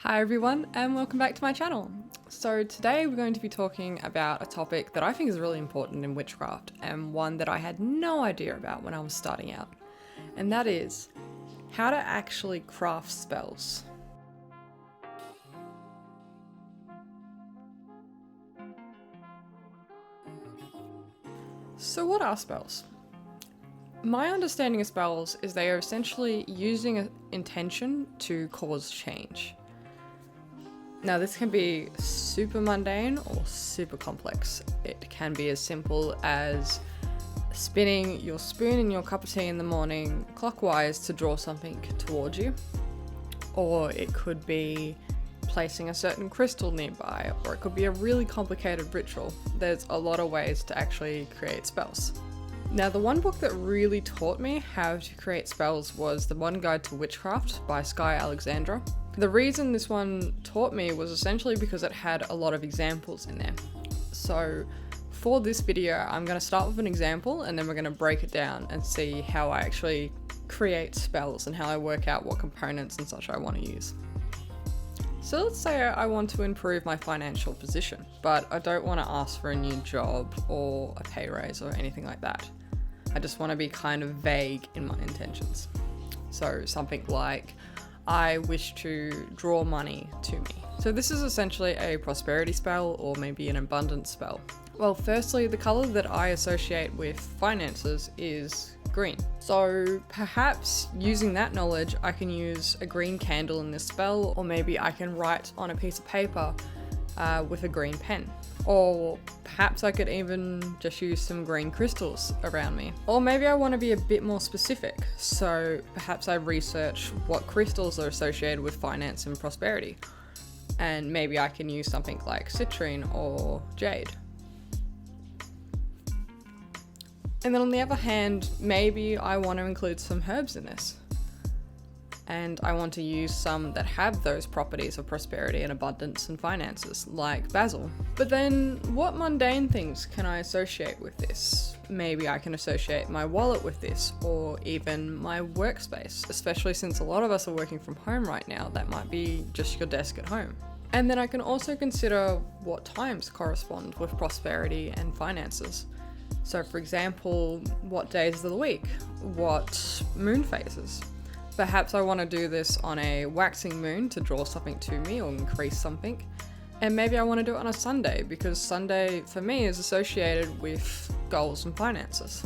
Hi everyone and welcome back to my channel. So today we're going to be talking about a topic that I think is really important in witchcraft and one that I had no idea about when I was starting out. And that is how to actually craft spells. So what are spells? My understanding of spells is they are essentially using an intention to cause change. Now this can be super mundane or super complex. It can be as simple as spinning your spoon in your cup of tea in the morning clockwise to draw something towards you. Or it could be placing a certain crystal nearby, or it could be a really complicated ritual. There's a lot of ways to actually create spells. Now the one book that really taught me how to create spells was The Modern Guide to Witchcraft by Skye Alexandra. The reason this one taught me was essentially because it had a lot of examples in there. So for this video, I'm going to start with an example and then we're going to break it down and see how I actually create spells and how I work out what components and such I want to use. So let's say I want to improve my financial position, but I don't want to ask for a new job or a pay raise or anything like that. I just want to be kind of vague in my intentions. So something like, I wish to draw money to me. So this is essentially a prosperity spell or maybe an abundance spell. Well, firstly, the color that I associate with finances is green. So perhaps using that knowledge, I can use a green candle in this spell, or maybe I can write on a piece of paper with a green pen. Or perhaps I could even just use some green crystals around me. Or maybe I want to be a bit more specific, so perhaps I research what crystals are associated with finance and prosperity. And maybe I can use something like citrine or jade. And then on the other hand, maybe I want to include some herbs in this. And I want to use some that have those properties of prosperity and abundance and finances, like basil. But then what mundane things can I associate with this? Maybe I can associate my wallet with this, or even my workspace, especially since a lot of us are working from home right now. That might be just your desk at home. And then I can also consider what times correspond with prosperity and finances. So for example, what days of the week? What moon phases? Perhaps I want to do this on a waxing moon to draw something to me or increase something. And maybe I want to do it on a Sunday because Sunday for me is associated with goals and finances.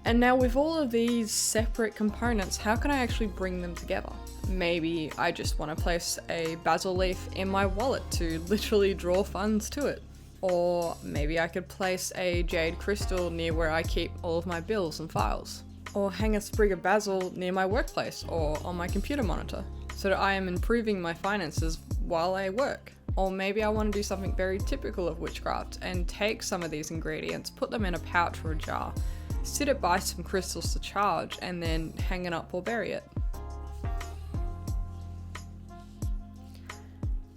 And now with all of these separate components, how can I actually bring them together? Maybe I just want to place a basil leaf in my wallet to literally draw funds to it. Or maybe I could place a jade crystal near where I keep all of my bills and files. Or hang a sprig of basil near my workplace or on my computer monitor so that I am improving my finances while I work. Or maybe I want to do something very typical of witchcraft and take some of these ingredients, put them in a pouch or a jar, sit it by some crystals to charge, and then hang it up or bury it.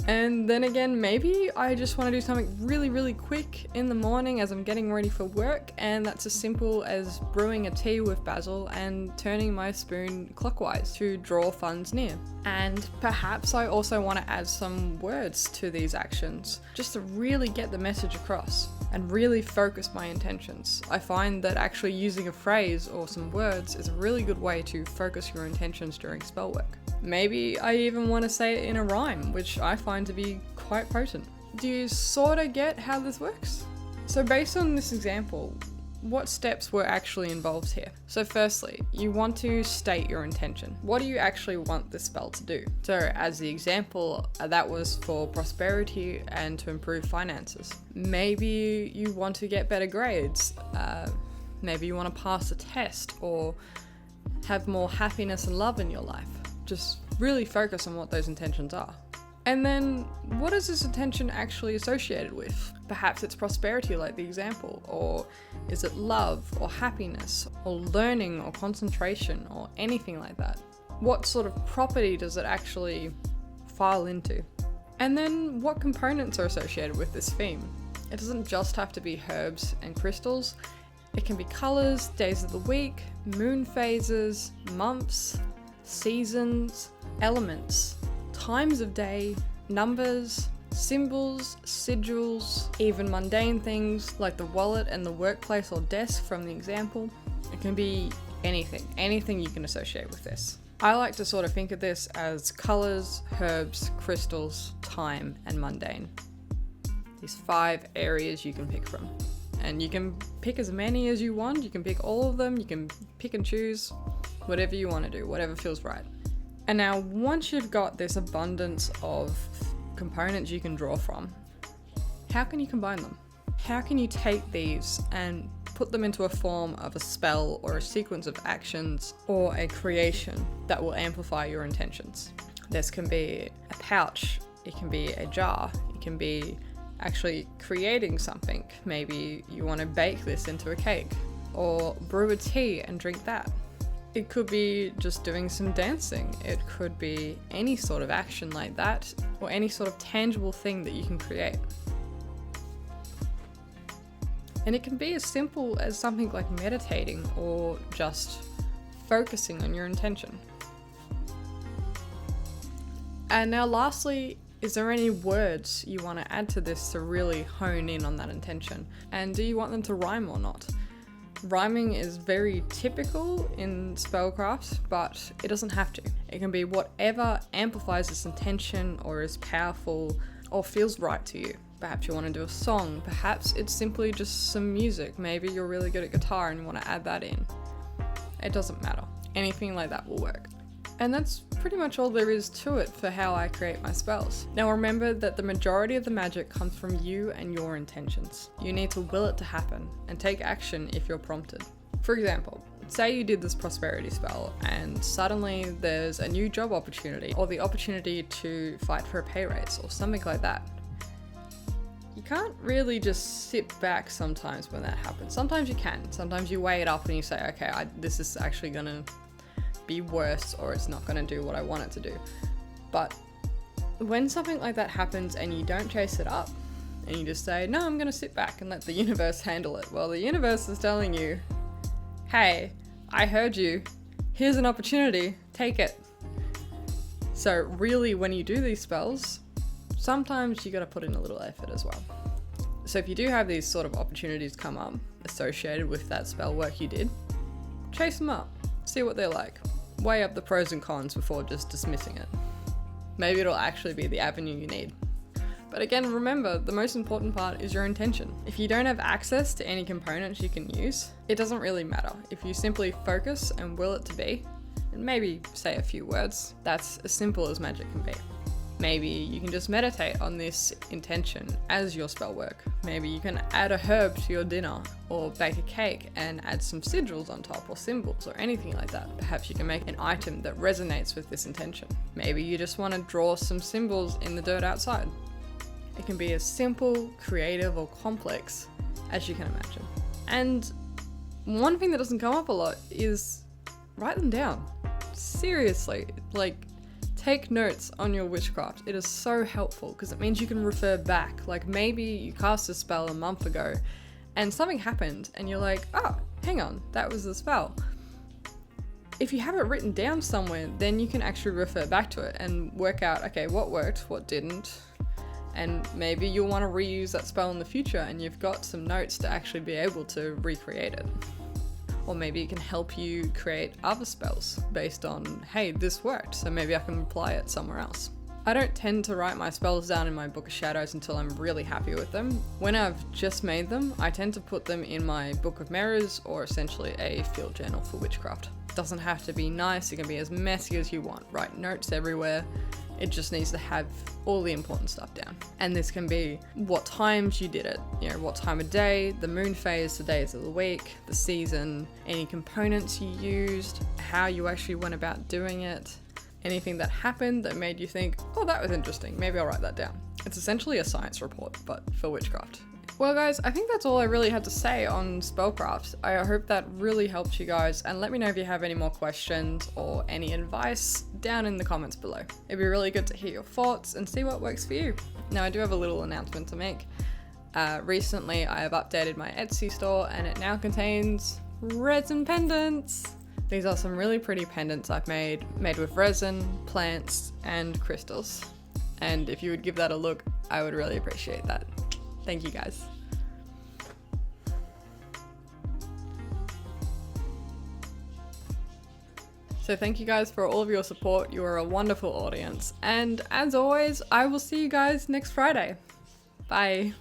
And then again, maybe I just want to do something really quick in the morning as I'm getting ready for work, and that's as simple as brewing a tea with basil and turning my spoon clockwise to draw funds near. And perhaps I also want to add some words to these actions just to really get the message across and really focus my intentions. I find that actually using a phrase or some words is a really good way to focus your intentions during spell work. Maybe I even want to say it in a rhyme, which I find to be quite potent. Do you sort of get how this works? So based on this example, what steps were actually involved here? So firstly, you want to state your intention. What do you actually want this spell to do? So as the example, that was for prosperity and to improve finances. Maybe you want to get better grades. Maybe you want to pass a test or have more happiness and love in your life. Just really focus on what those intentions are. And then what is this intention actually associated with? Perhaps it's prosperity like the example, or is it love or happiness or learning or concentration or anything like that? What sort of property does it actually file into? And then what components are associated with this theme? It doesn't just have to be herbs and crystals. It can be colors, days of the week, moon phases, months, seasons, elements, times of day, numbers, symbols, sigils, even mundane things like the wallet and the workplace or desk from the example. It can be anything you can associate with this. I like to sort of think of this as colours, herbs, crystals, time, and mundane. These 5 areas you can pick from. And you can pick as many as you want, you can pick all of them, you can pick and choose, whatever you want to do, whatever feels right. And now once you've got this abundance of components you can draw from, how can you combine them? How can you take these and put them into a form of a spell or a sequence of actions or a creation that will amplify your intentions? This can be a pouch, it can be a jar, it can be actually creating something. Maybe you want to bake this into a cake or brew a tea and drink that. It could be just doing some dancing. It could be any sort of action like that or any sort of tangible thing that you can create. And it can be as simple as something like meditating or just focusing on your intention. And now lastly, is there any words you want to add to this to really hone in on that intention? And do you want them to rhyme or not? Rhyming is very typical in spellcraft, but it doesn't have to. It can be whatever amplifies this intention or is powerful or feels right to you. Perhaps you want to do a song, perhaps it's simply just some music. Maybe you're really good at guitar and you want to add that in. It doesn't matter. Anything like that will work. And that's pretty much all there is to it for how I create my spells. Now remember that the majority of the magic comes from you and your intentions. You need to will it to happen and take action if you're prompted. For example, say you did this prosperity spell and suddenly there's a new job opportunity or the opportunity to fight for a pay raise or something like that. You can't really just sit back sometimes when that happens. Sometimes you can. Sometimes you weigh it up and you say, okay, this is actually gonna be worse or it's not going to do what I want it to do. But when something like that happens and you don't chase it up and you just say, no, I'm going to sit back and let the universe handle it. Well, the universe is telling you, hey, I heard you. Here's an opportunity. Take it. So really, when you do these spells, sometimes you got to put in a little effort as well. So if you do have these sort of opportunities come up associated with that spell work you did, chase them up. See what they're like. Weigh up the pros and cons before just dismissing it. Maybe it'll actually be the avenue you need. But again, remember, the most important part is your intention. If you don't have access to any components you can use, it doesn't really matter. If you simply focus and will it to be, and maybe say a few words, that's as simple as magic can be. Maybe you can just meditate on this intention as your spell work. Maybe you can add a herb to your dinner or bake a cake and add some sigils on top or symbols or anything like that. Perhaps you can make an item that resonates with this intention. Maybe you just want to draw some symbols in the dirt outside. It can be as simple, creative, or complex as you can imagine. And one thing that doesn't come up a lot is write them down. Seriously, take notes on your witchcraft. It is so helpful because it means you can refer back. Like maybe you cast a spell a month ago and something happened and you're like, oh, hang on, that was the spell. If you have it written down somewhere, then you can actually refer back to it and work out, okay, what worked, what didn't. And maybe you'll want to reuse that spell in the future and you've got some notes to actually be able to recreate it. Or maybe it can help you create other spells based on, hey, this worked, so maybe I can apply it somewhere else. I don't tend to write my spells down in my Book of Shadows until I'm really happy with them. When I've just made them, I tend to put them in my Book of Mirrors or essentially a field journal for witchcraft. It doesn't have to be nice, it can be as messy as you want. Write notes everywhere. It just needs to have all the important stuff down. And this can be what times you did it, what time of day, the moon phase, the days of the week, the season, any components you used, how you actually went about doing it, anything that happened that made you think, oh, that was interesting, maybe I'll write that down. It's essentially a science report, but for witchcraft. Well guys, I think that's all I really had to say on spellcraft. I hope that really helped you guys, and let me know if you have any more questions or any advice down in the comments below. It'd be really good to hear your thoughts and see what works for you. Now I do have a little announcement to make. Recently I have updated my Etsy store and it now contains resin pendants. These are some really pretty pendants I've made with resin, plants, and crystals. And if you would give that a look, I would really appreciate that. Thank you guys. So thank you guys for all of your support. You are a wonderful audience. And as always, I will see you guys next Friday. Bye.